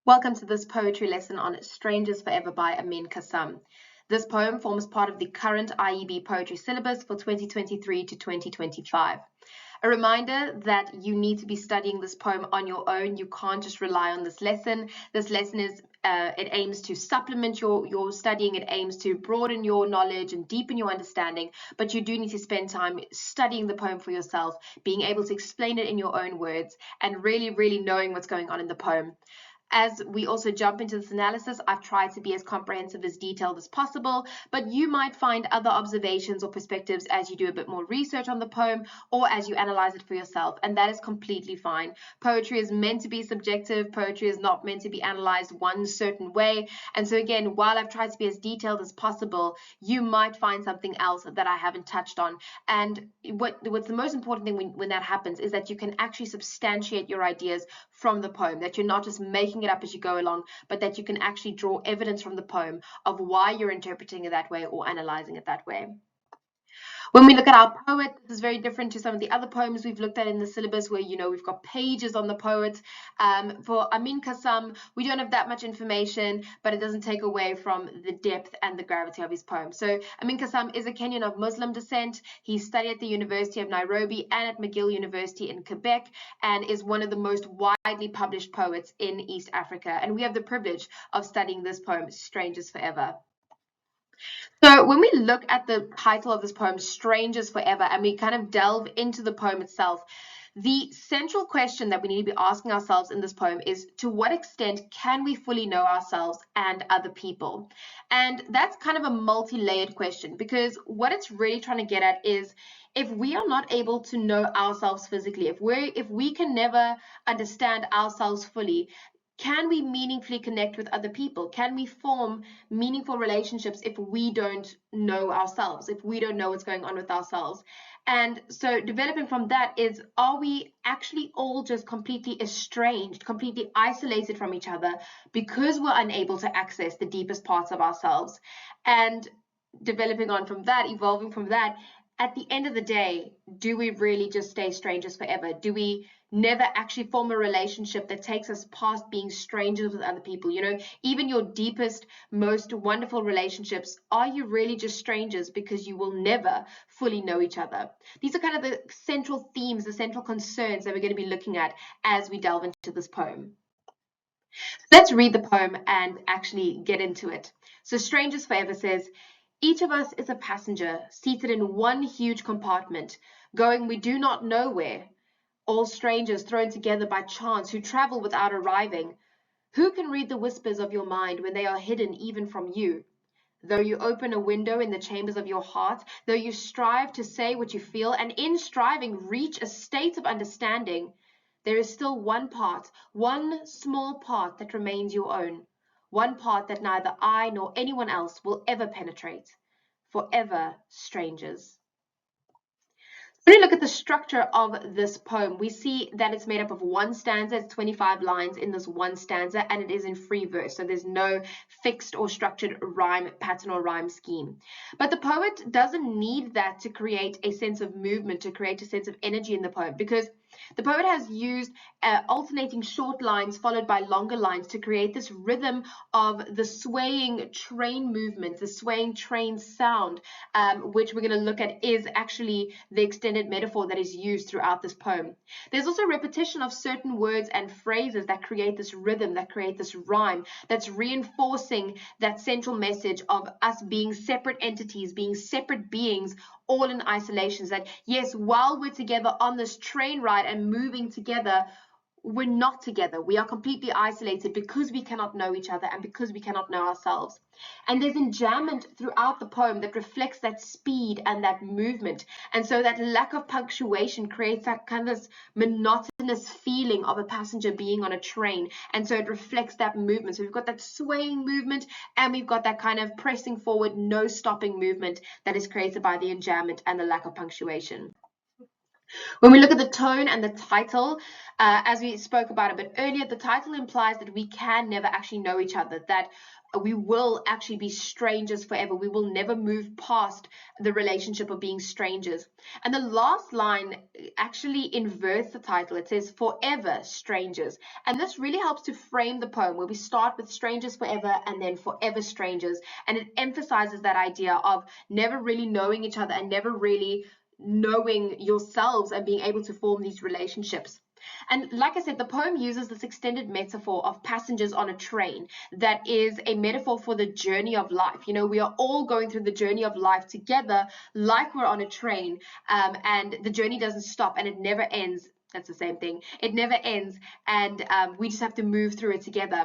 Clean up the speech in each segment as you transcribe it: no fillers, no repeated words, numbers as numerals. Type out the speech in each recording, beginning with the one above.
Welcome to this poetry lesson on Strangers Forever by Amin Kassam. This poem forms part of the current IEB poetry syllabus for 2023 to 2025. A reminder that you need to be studying this poem on your own. You can't just rely on this lesson. This lesson it aims to supplement your studying. It aims to broaden your knowledge and deepen your understanding, but you do need to spend time studying the poem for yourself, being able to explain it in your own words, and really knowing what's going on in the poem. As we also jump into this analysis, I've tried to be as comprehensive, as detailed as possible, but you might find other observations or perspectives as you do a bit more research on the poem or as you analyze it for yourself, and that is completely fine. Poetry is meant to be subjective. Poetry is not meant to be analyzed one certain way. And so again, while I've tried to be as detailed as possible, you might find something else that I haven't touched on. And what's the most important thing when that happens is that you can actually substantiate your ideas from the poem, that you're not just making it up as you go along, but that you can actually draw evidence from the poem of why you're interpreting it that way or analyzing it that way. When we look at our poet, this is very different to some of the other poems we've looked at in the syllabus where, we've got pages on the poet. For Amin Kassam, we don't have that much information, but it doesn't take away from the depth and the gravity of his poem. So Amin Kassam is a Kenyan of Muslim descent. He studied at the University of Nairobi and at McGill University in Quebec, and is one of the most widely published poets in East Africa. And we have the privilege of studying this poem, Strangers Forever. So when we look at the title of this poem, Strangers Forever, and we kind of delve into the poem itself, the central question that we need to be asking ourselves in this poem is, to what extent can we fully know ourselves and other people? And that's kind of a multi-layered question, because what it's really trying to get at is, if we are not able to know ourselves physically, if we can never understand ourselves fully, can we meaningfully connect with other people? Can we form meaningful relationships if we don't know ourselves, if we don't know what's going on with ourselves? And so developing from that is, are we actually all just completely estranged, completely isolated from each other because we're unable to access the deepest parts of ourselves? And developing on from that, evolving from that, at the end of the day, do we really just stay strangers forever? Do we never actually form a relationship that takes us past being strangers with other people? Even your deepest, most wonderful relationships, are you really just strangers because you will never fully know each other? These are kind of the central themes, the central concerns that we're going to be looking at as we delve into this poem. Let's read the poem and actually get into it. So Strangers Forever says, each of us is a passenger seated in one huge compartment, going we do not know where. All strangers thrown together by chance who travel without arriving. Who can read the whispers of your mind when they are hidden even from you? Though you open a window in the chambers of your heart, though you strive to say what you feel, and in striving reach a state of understanding, there is still one part, one small part that remains your own. One part that neither I nor anyone else will ever penetrate. Forever strangers. When we look at the structure of this poem, we see that it's made up of one stanza. It's 25 lines in this one stanza, and it is in free verse. So there's no fixed or structured rhyme pattern or rhyme scheme. But the poet doesn't need that to create a sense of movement, to create a sense of energy in the poem, because the poet has used alternating short lines followed by longer lines to create this rhythm of the swaying train movement, the swaying train sound, which we're going to look at is actually the extended metaphor that is used throughout this poem. There's also repetition of certain words and phrases that create this rhythm, that create this rhyme, that's reinforcing that central message of us being separate entities, being separate beings, all in isolations. That yes, while we're together on this train ride and moving together, we're not together. We are completely isolated because we cannot know each other and because we cannot know ourselves. And there's enjambment throughout the poem that reflects that speed and that movement. And so that lack of punctuation creates that kind of this monotonous feeling of a passenger being on a train. And so it reflects that movement. So we've got that swaying movement, and we've got that kind of pressing forward, no stopping movement that is created by the enjambment and the lack of punctuation. When we look at the tone and the title, as we spoke about a bit earlier, the title implies that we can never actually know each other, that we will actually be strangers forever. We will never move past the relationship of being strangers. And the last line actually inverts the title. It says forever strangers. And this really helps to frame the poem, where we start with strangers forever and then forever strangers. And it emphasizes that idea of never really knowing each other and never really knowing yourselves and being able to form these relationships. And like I said, the poem uses this extended metaphor of passengers on a train that is a metaphor for the journey of life. You know, we are all going through the journey of life together, like we're on a train, and the journey doesn't stop and it never ends. That's the same thing. It never ends, and we just have to move through it together.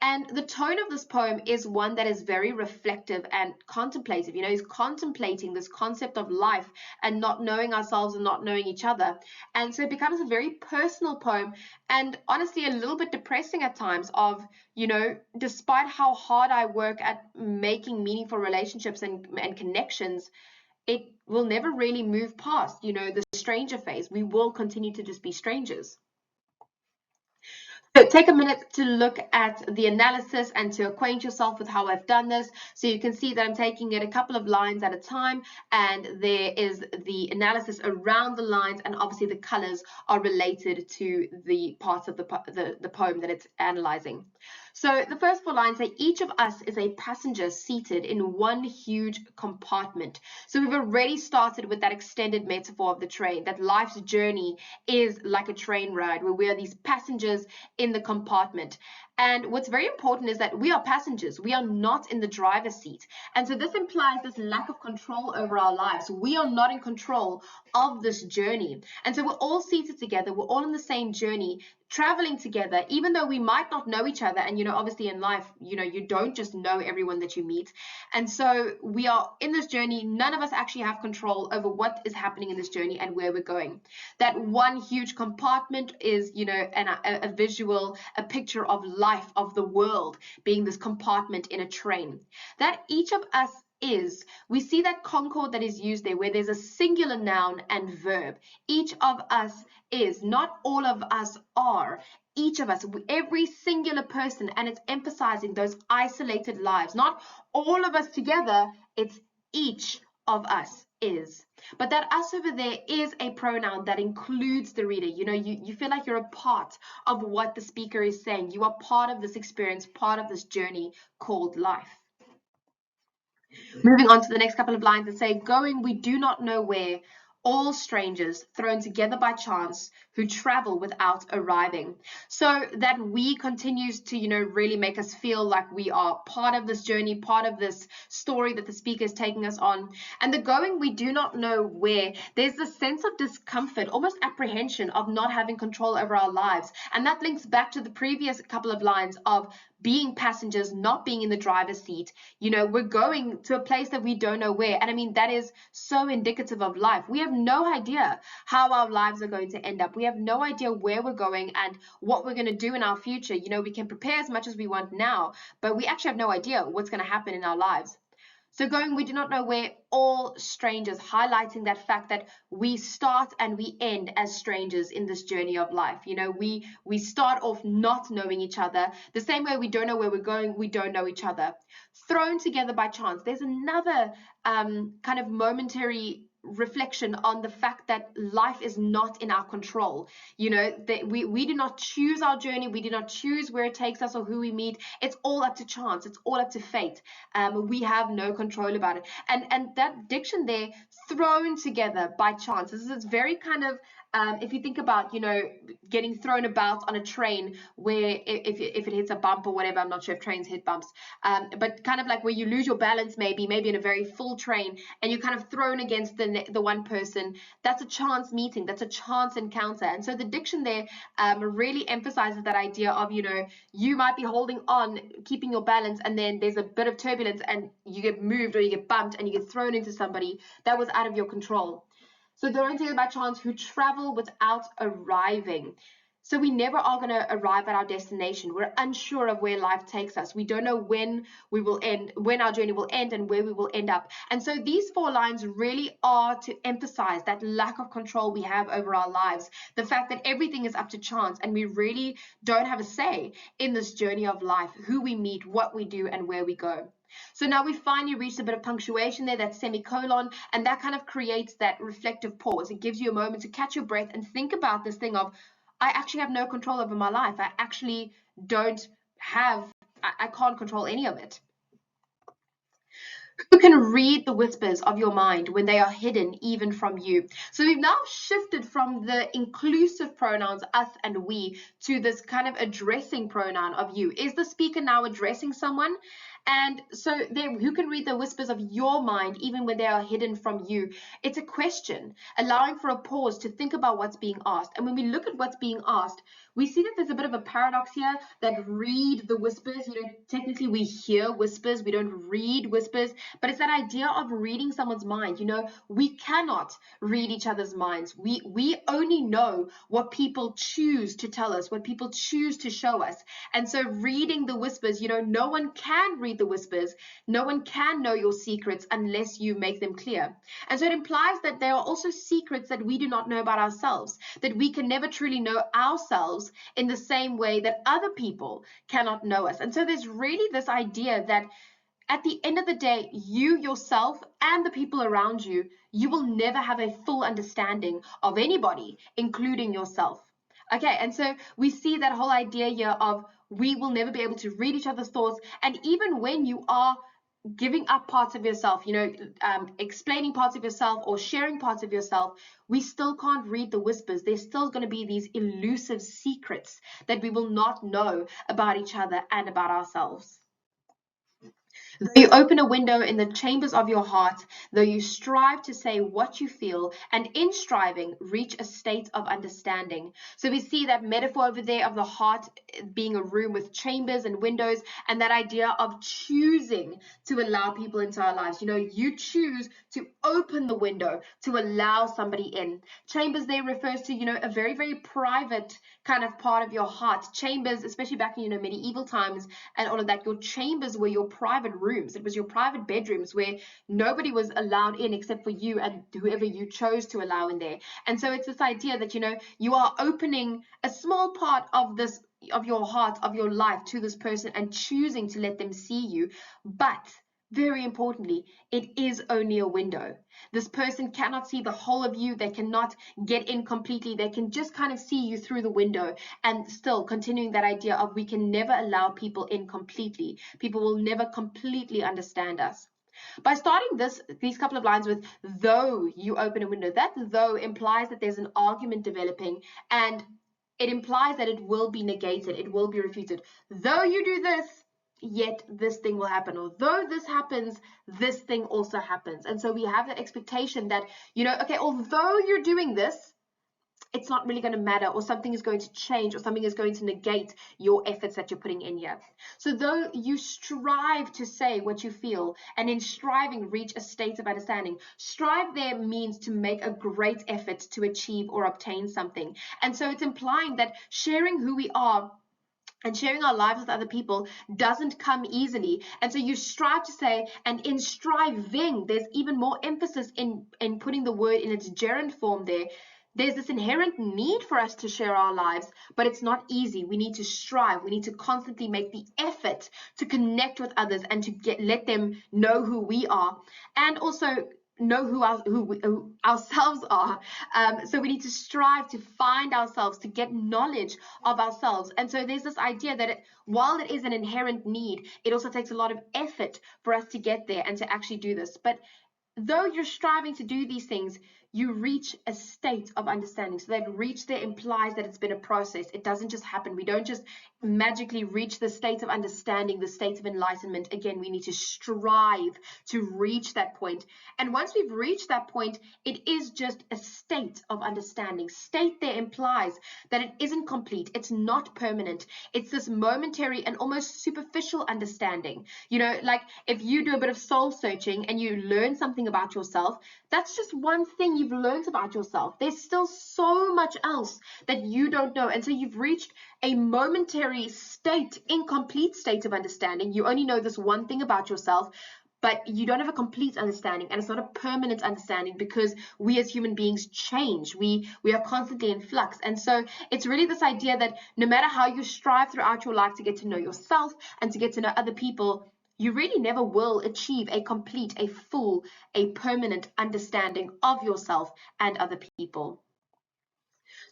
And the tone of this poem is one that is very reflective and contemplative. You know, he's contemplating this concept of life and not knowing ourselves and not knowing each other. And so it becomes a very personal poem, and honestly a little bit depressing at times of, you know, despite how hard I work at making meaningful relationships and connections, it will never really move past, you know, the stranger phase. We will continue to just be strangers. So take a minute to look at the analysis and to acquaint yourself with how I've done this. So you can see that I'm taking it a couple of lines at a time, and there is the analysis around the lines, and obviously the colors are related to the parts of the poem that it's analyzing. So the first 4 lines say, each of us is a passenger seated in one huge compartment. So we've already started with that extended metaphor of the train, that life's journey is like a train ride where we are these passengers in the compartment. And what's very important is that we are passengers. We are not in the driver's seat. And so this implies this lack of control over our lives. We are not in control of this journey. And so we're all seated together. We're all in the same journey, traveling together, even though we might not know each other. And, you know, obviously in life, you know, you don't just know everyone that you meet. And so we are in this journey. None of us actually have control over what is happening in this journey and where we're going. That one huge compartment is, you know, a visual, a picture of life, of the world being this compartment in a train. That each of us is, we see that concord that is used there where there's a singular noun and verb. Each of us is, not all of us are. Each of us, every singular person, and it's emphasizing those isolated lives. Not all of us together, it's each of us is. But that us over there is a pronoun that includes the reader. You know, you feel like you're a part of what the speaker is saying. You are part of this experience, part of this journey called life. Moving on to the next couple of lines that say, going we do not know where, all strangers thrown together by chance who travel without arriving. So that we continues to, you know, really make us feel like we are part of this journey, part of this story that the speaker is taking us on. And the going we do not know where, there's this sense of discomfort, almost apprehension of not having control over our lives. And that links back to the previous couple of lines of being passengers, not being in the driver's seat. You know, we're going to a place that we don't know where. And I mean, that is so indicative of life. We have no idea how our lives are going to end up. We have no idea where we're going and what we're going to do in our future. You know, we can prepare as much as we want now, but we actually have no idea what's going to happen in our lives. So going, we do not know where, all strangers, highlighting that fact that we start and we end as strangers in this journey of life. You know, we start off not knowing each other. The same way we don't know where we're going, we don't know each other. Thrown together by chance. There's another kind of momentary reflection on the fact that life is not in our control. You know, that we do not choose our journey. We do not choose where it takes us or who we meet. It's all up to chance. It's all up to fate. We have no control about it. And that diction there, thrown together by chance, this is very kind of, if you think about, you know, getting thrown about on a train where if it hits a bump or whatever, I'm not sure if trains hit bumps, but kind of like where you lose your balance maybe in a very full train and you're kind of thrown against the one person. That's a chance meeting. That's a chance encounter. And so the diction there really emphasizes that idea of, you know, you might be holding on, keeping your balance, and then there's a bit of turbulence and you get moved or you get bumped and you get thrown into somebody that was out of your control. So they're together by chance who travel without arriving. So we never are going to arrive at our destination. We're unsure of where life takes us. We don't know when we will end, when our journey will end, and where we will end up. And so these 4 lines really are to emphasize that lack of control we have over our lives, the fact that everything is up to chance and we really don't have a say in this journey of life, who we meet, what we do, and where we go. So now we finally reached a bit of punctuation there, that semicolon, and that kind of creates that reflective pause. It gives you a moment to catch your breath and think about this thing of, I actually have no control over my life. I actually don't have, I can't control any of it. Who can read the whispers of your mind when they are hidden even from you? So we've now shifted from the inclusive pronouns us and we to this kind of addressing pronoun of you. Is the speaker now addressing someone? And so who can read the whispers of your mind even when they are hidden from you? It's a question, allowing for a pause to think about what's being asked. And when we look at what's being asked, we see that there's a bit of a paradox here, that read the whispers. Technically we hear whispers, we don't read whispers, but it's that idea of reading someone's mind. We cannot read each other's minds. We only know what people choose to tell us, what people choose to show us. And so reading the whispers, no one can read the whispers. No one can know your secrets unless you make them clear. And so it implies that there are also secrets that we do not know about ourselves, that we can never truly know ourselves in the same way that other people cannot know us. And so there's really this idea that at the end of the day, you yourself and the people around you, you will never have a full understanding of anybody, including yourself. Okay, and so we see that whole idea here of we will never be able to read each other's thoughts. And even when you are giving up parts of yourself, explaining parts of yourself or sharing parts of yourself, we still can't read the whispers. There's still going to be these elusive secrets that we will not know about each other and about ourselves. Though you open a window in the chambers of your heart, though you strive to say what you feel, and in striving reach a state of understanding. So we see that metaphor over there of the heart being a room with chambers and windows, and that idea of choosing to allow people into our lives. You choose to open the window to allow somebody in. Chambers there refers to, a very, very private kind of part of your heart. Chambers, especially back in, medieval times and all of that, your chambers were your private rooms. It was your private bedrooms where nobody was allowed in except for you and whoever you chose to allow in there. And so it's this idea that, you are opening a small part of this, of your heart, of your life to this person and choosing to let them see you. But very importantly, it is only a window. This person cannot see the whole of you. They cannot get in completely. They can just kind of see you through the window. And still continuing that idea of we can never allow people in completely. People will never completely understand us. By starting these couple of lines with though you open a window, that though implies that there's an argument developing, and it implies that it will be negated, it will be refuted. Though you do this, yet this thing will happen. Although this happens, this thing also happens. And so we have the expectation that, okay, although you're doing this, it's not really going to matter, or something is going to change, or something is going to negate your efforts that you're putting in here. So though you strive to say what you feel, and in striving reach a state of understanding, strive there means to make a great effort to achieve or obtain something. And so it's implying that sharing who we are and sharing our lives with other people doesn't come easily. And so you strive to say, and in striving, there's even more emphasis in putting the word in its gerund form there. There's this inherent need for us to share our lives, but it's not easy. We need to strive. We need to constantly make the effort to connect with others and to let them know who we are, and also know who ourselves are. So we need to strive to find ourselves, to get knowledge of ourselves. And so there's this idea that while it is an inherent need, it also takes a lot of effort for us to get there and to actually do this. But though you're striving to do these things, you reach a state of understanding. So that reach there implies that it's been a process. It doesn't just happen. We don't just magically reach the state of understanding, the state of enlightenment. Again, we need to strive to reach that point. And once we've reached that point, it is just a state of understanding. State there implies that it isn't complete. It's not permanent. It's this momentary and almost superficial understanding. Like if you do a bit of soul searching and you learn something about yourself, that's just one thing you've you've learned about yourself. There's still so much else that you don't know. And so you've reached a momentary state, incomplete state of understanding. You only know this one thing about yourself, but you don't have a complete understanding, and it's not a permanent understanding, because we as human beings change. We are constantly in flux. And so it's really this idea that no matter how you strive throughout your life to get to know yourself and to get to know other people, you really never will achieve a complete, a full, a permanent understanding of yourself and other people.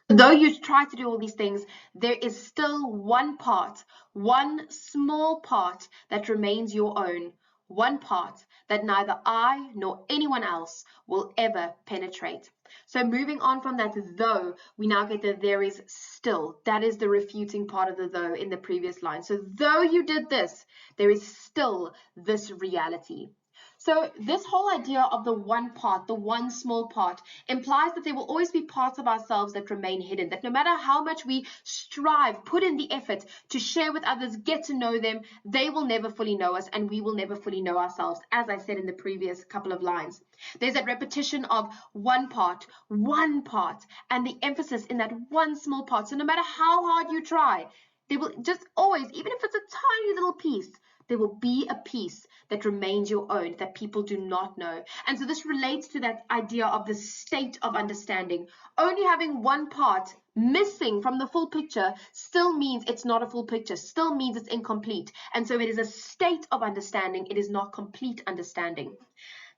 Though you try to do all these things, there is still one part, one small part that remains your own, one part that neither I nor anyone else will ever penetrate. So moving on from that though, we now get that there is still. That is the refuting part of the though in the previous line. So though you did this, there is still this reality. So this whole idea of the one part, the one small part, implies that there will always be parts of ourselves that remain hidden, that no matter how much we strive, put in the effort to share with others, get to know them, they will never fully know us, and we will never fully know ourselves, as I said in the previous couple of lines. There's that repetition of one part, and the emphasis in that one small part. So no matter how hard you try, there will just always, even if it's a tiny little piece, there will be a piece that remains your own that people do not know. And so this relates to that idea of the state of understanding. Only having one part missing from the full picture still means it's not a full picture, still means it's incomplete. And so it is a state of understanding, it is not complete understanding.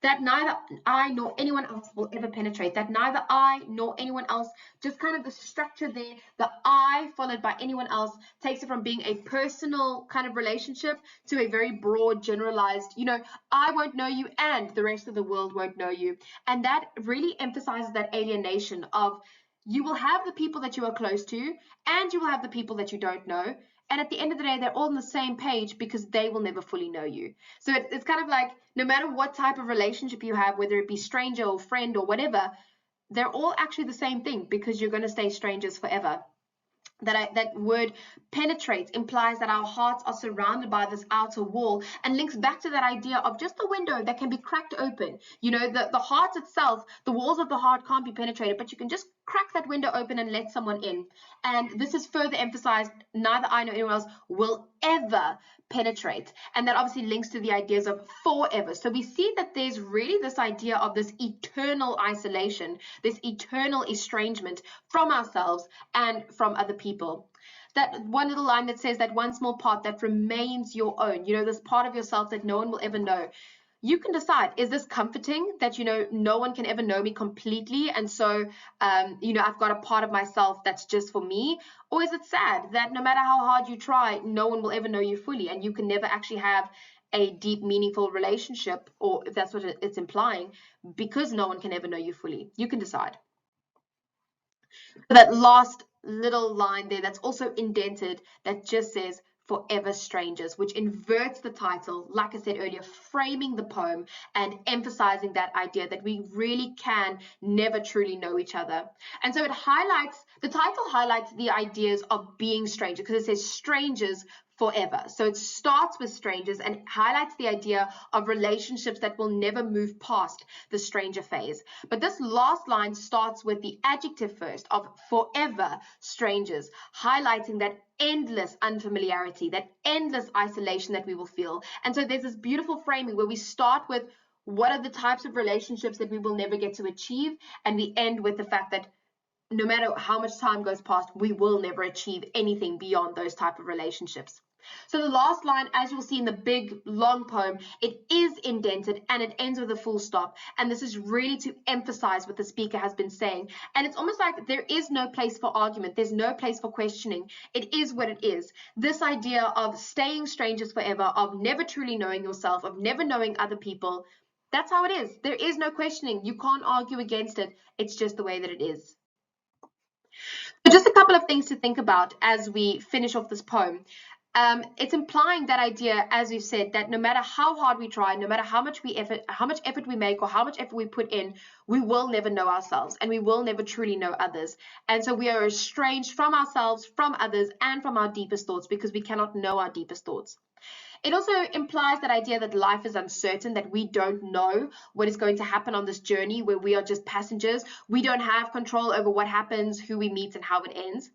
That neither I nor anyone else will ever penetrate, that neither I nor anyone else, just kind of the structure there, the I followed by anyone else takes it from being a personal kind of relationship to a very broad, generalized, I won't know you and the rest of the world won't know you. And that really emphasizes that alienation of you will have the people that you are close to and you will have the people that you don't know. And at the end of the day, they're all on the same page because they will never fully know you. So it's kind of like no matter what type of relationship you have, whether it be stranger or friend or whatever, they're all actually the same thing because you're going to stay strangers forever. That word penetrates implies that our hearts are surrounded by this outer wall and links back to that idea of just a window that can be cracked open. The heart itself, the walls of the heart can't be penetrated, but you can just crack that window open and let someone in. And this is further emphasized, neither I nor anyone else will ever penetrate. And that obviously links to the ideas of forever. So we see that there's really this idea of this eternal isolation, this eternal estrangement from ourselves and from other people. That one little line that says that one small part that remains your own, this part of yourself that no one will ever know. You can decide, is this comforting that, no one can ever know me completely? And so, I've got a part of myself that's just for me. Or is it sad that no matter how hard you try, no one will ever know you fully and you can never actually have a deep, meaningful relationship, or if that's what it's implying, because no one can ever know you fully? You can decide. That last little line there that's also indented that just says forever strangers, which inverts the title, like I said earlier, framing the poem and emphasizing that idea that we really can never truly know each other. And so the title highlights the ideas of being strangers, because it says strangers forever. So it starts with strangers and highlights the idea of relationships that will never move past the stranger phase. But this last line starts with the adjective first of forever strangers, highlighting that endless unfamiliarity, that endless isolation that we will feel. And so there's this beautiful framing where we start with what are the types of relationships that we will never get to achieve, and we end with the fact that no matter how much time goes past, we will never achieve anything beyond those type of relationships. So the last line, as you'll see in the big long poem, it is indented and it ends with a full stop. And this is really to emphasize what the speaker has been saying. And it's almost like there is no place for argument. There's no place for questioning. It is what it is. This idea of staying strangers forever, of never truly knowing yourself, of never knowing other people, that's how it is. There is no questioning. You can't argue against it. It's just the way that it is. So just a couple of things to think about as we finish off this poem. It's implying that idea, as you said, that no matter how hard we try, no matter how much effort we make, or how much effort we put in, we will never know ourselves, and we will never truly know others. And so we are estranged from ourselves, from others, and from our deepest thoughts, because we cannot know our deepest thoughts. It also implies that idea that life is uncertain, that we don't know what is going to happen on this journey, where we are just passengers. We don't have control over what happens, who we meet, and how it ends.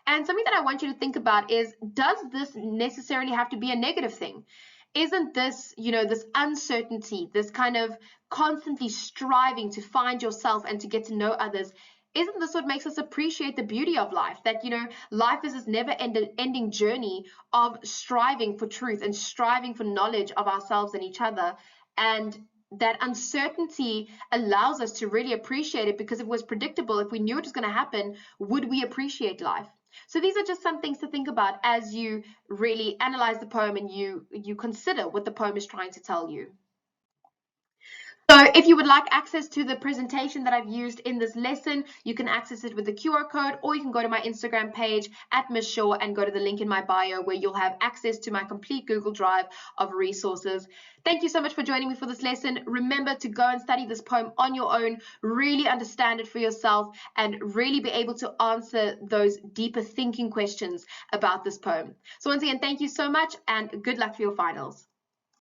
And something that I want you to think about is, does this necessarily have to be a negative thing? Isn't this, this uncertainty, this kind of constantly striving to find yourself and to get to know others, isn't this what makes us appreciate the beauty of life? That, life is this never-ending journey of striving for truth and striving for knowledge of ourselves and each other. And that uncertainty allows us to really appreciate it, because if it was predictable, if we knew it was going to happen, would we appreciate life? So these are just some things to think about as you really analyze the poem and you consider what the poem is trying to tell you. So if you would like access to the presentation that I've used in this lesson, you can access it with the QR code, or you can go to my Instagram page at Ms. Shaw and go to the link in my bio, where you'll have access to my complete Google Drive of resources. Thank you so much for joining me for this lesson. Remember to go and study this poem on your own, really understand it for yourself, and really be able to answer those deeper thinking questions about this poem. So once again, thank you so much, and good luck for your finals.